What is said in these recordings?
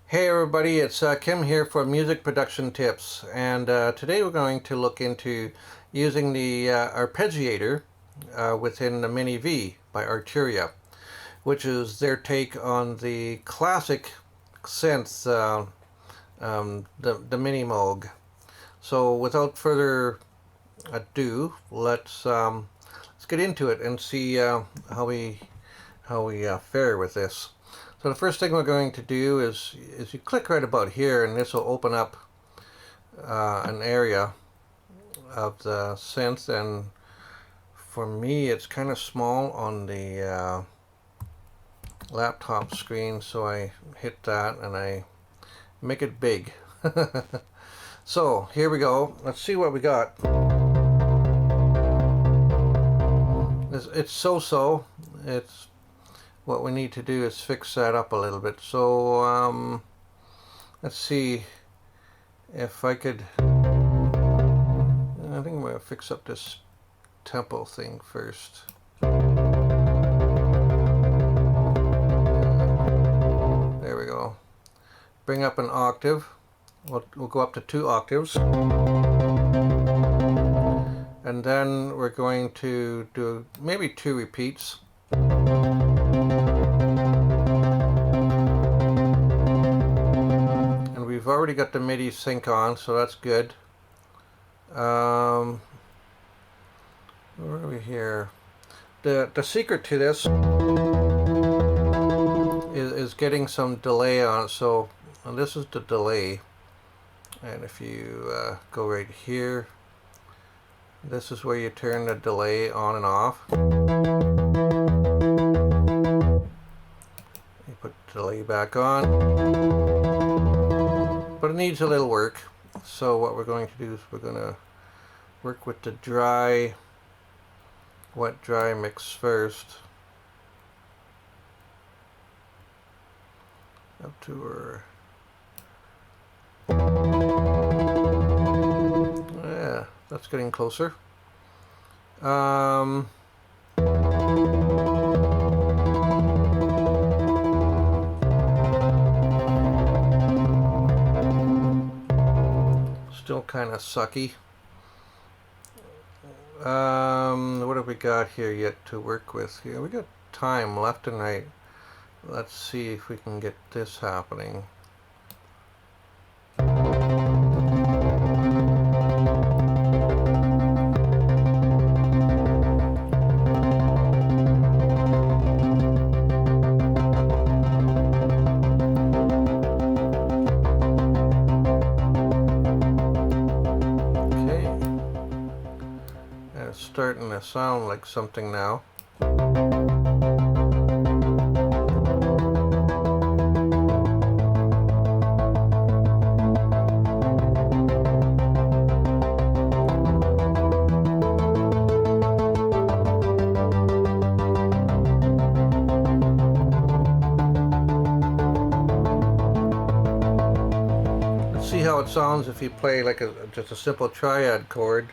Hey everybody, it's Kim here for Music Production Tips, and today we're going to look into using the Arpeggiator within the Mini V by Arturia, which is their take on the classic synth, the Mini Moog. So without further ado, let's get into it and see how we fare with this. So the first thing we're going to do is you click right about here, and this will open up an area of the synth, and for me it's kind of small on the laptop screen, so I hit that and I make it big. So here we go. Let's see what we got. It's so-so. It's what we need to do is fix that up a little bit. So let's see if I could. I think I'm going to fix up this tempo thing first. There we go. Bring up an octave. We'll go up to 2 octaves. And then we're going to do maybe 2 repeats. And we've already got the MIDI sync on, so that's good. Where are we here? The secret to this is getting some delay on it. So this is the delay, and if you go right here, this is where you turn the delay on and off. You put the delay back on, but it needs a little work. So what we're going to do is we're going to work with the wet dry mix first, up to her. Yeah, that's getting closer. Still kind of sucky. What have we got here yet to work with? Here we got time left and right. Let's see if we can get this happening. Starting to sound like something now. Let's see how it sounds if you play like just a simple triad chord.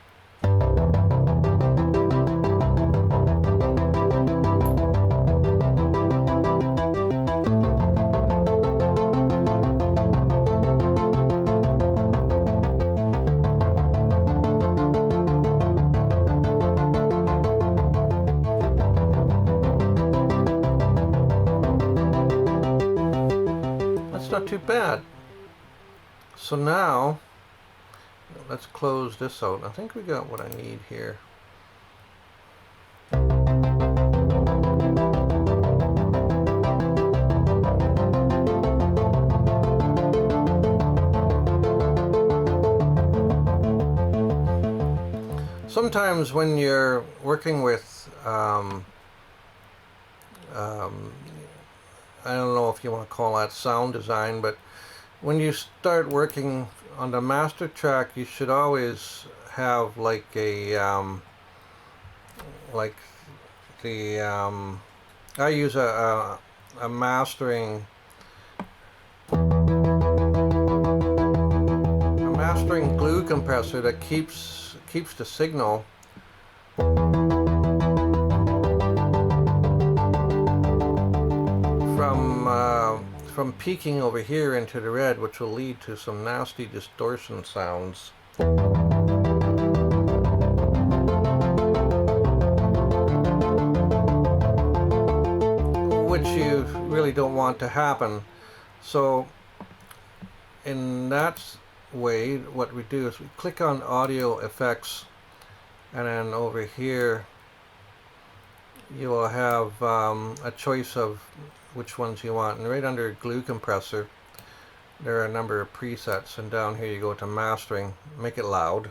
Not too bad. So now let's close this out. I think we got what I need here. Sometimes when you're working with I don't know if you want to call that sound design, but when you start working on the master track, you should always have like a I use a mastering glue compressor that keeps the signal from peaking over here into the red, which will lead to some nasty distortion sounds. Which you really don't want to happen. So in that way, what we do is we click on audio effects, and then over here you will have a choice of which ones you want, and right under glue compressor there are a number of presets, and down here you go to mastering, make it loud.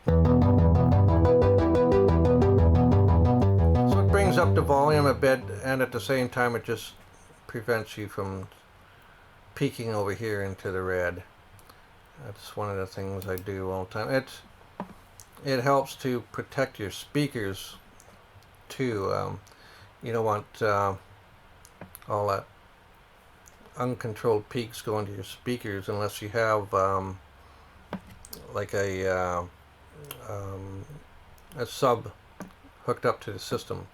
So it brings up the volume a bit, and at the same time it just prevents you from peeking over here into the red. That's one of the things I do all the time. It helps to protect your speakers too. You don't want all that uncontrolled peaks going to your speakers unless you have like a sub hooked up to the system,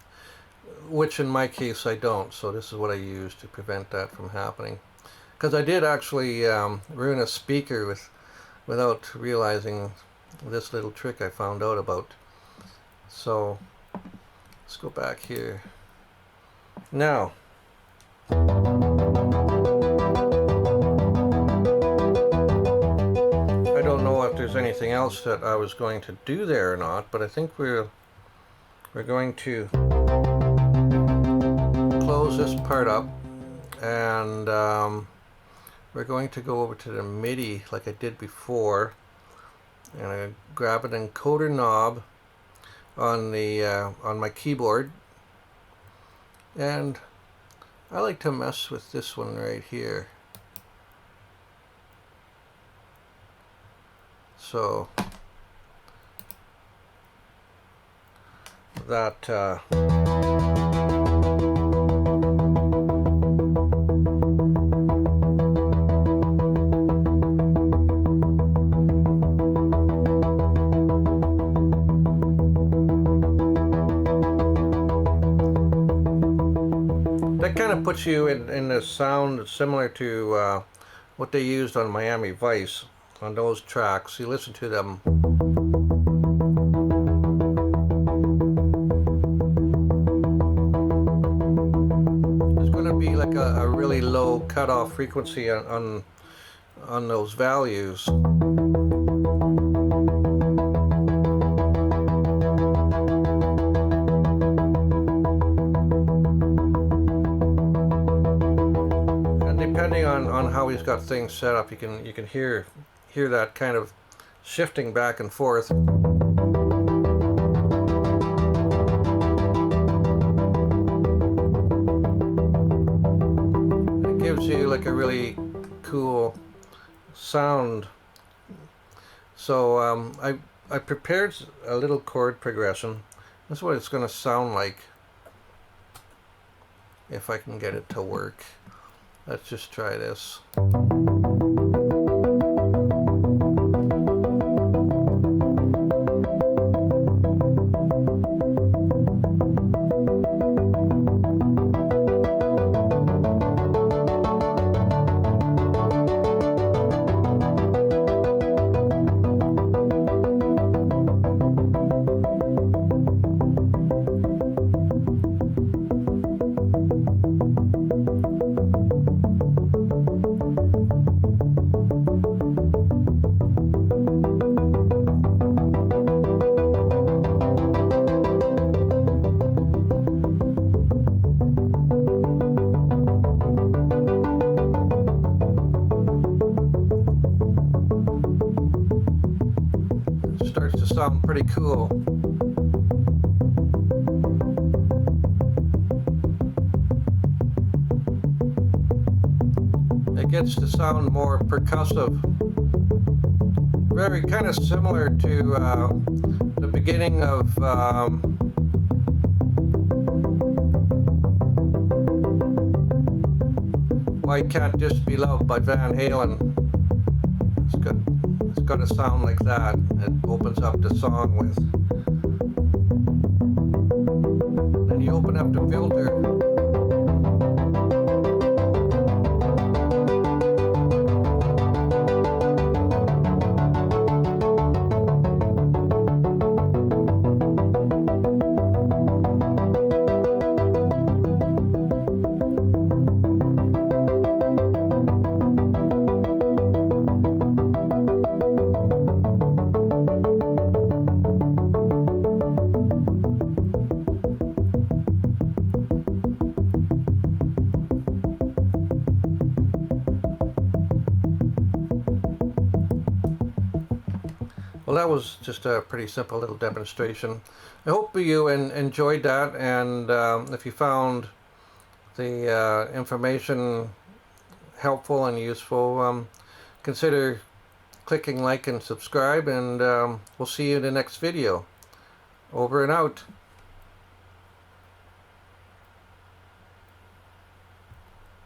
which in my case I don't, so this is what I use to prevent that from happening. Because I did actually ruin a speaker without realizing this little trick I found out about. So let's go back here. Now I don't know if there's anything else that I was going to do there or not, but I think we're going to close this part up, and we're going to go over to the MIDI like I did before, and I grab an encoder knob on the on my keyboard, and I like to mess with this one right here. So that kind of puts you in a sound similar to what they used on Miami Vice. On those tracks, you listen to them. There's going to be like a really low cutoff frequency on those values. Depending on how he's got things set up, you can hear that kind of shifting back and forth. It gives you like a really cool sound. So I prepared a little chord progression. This is what it's going to sound like if I can get it to work. Let's just try this. Starts to sound pretty cool. It gets to sound more percussive. Very kind of similar to the beginning of Why Can't This Be Love by Van Halen. It's got to sound like that. It opens up the song with. Then you open up the filter. Well, that was just a pretty simple little demonstration. I hope you enjoyed that, and if you found the information helpful and useful, consider clicking like and subscribe, and we'll see you in the next video. Over and out.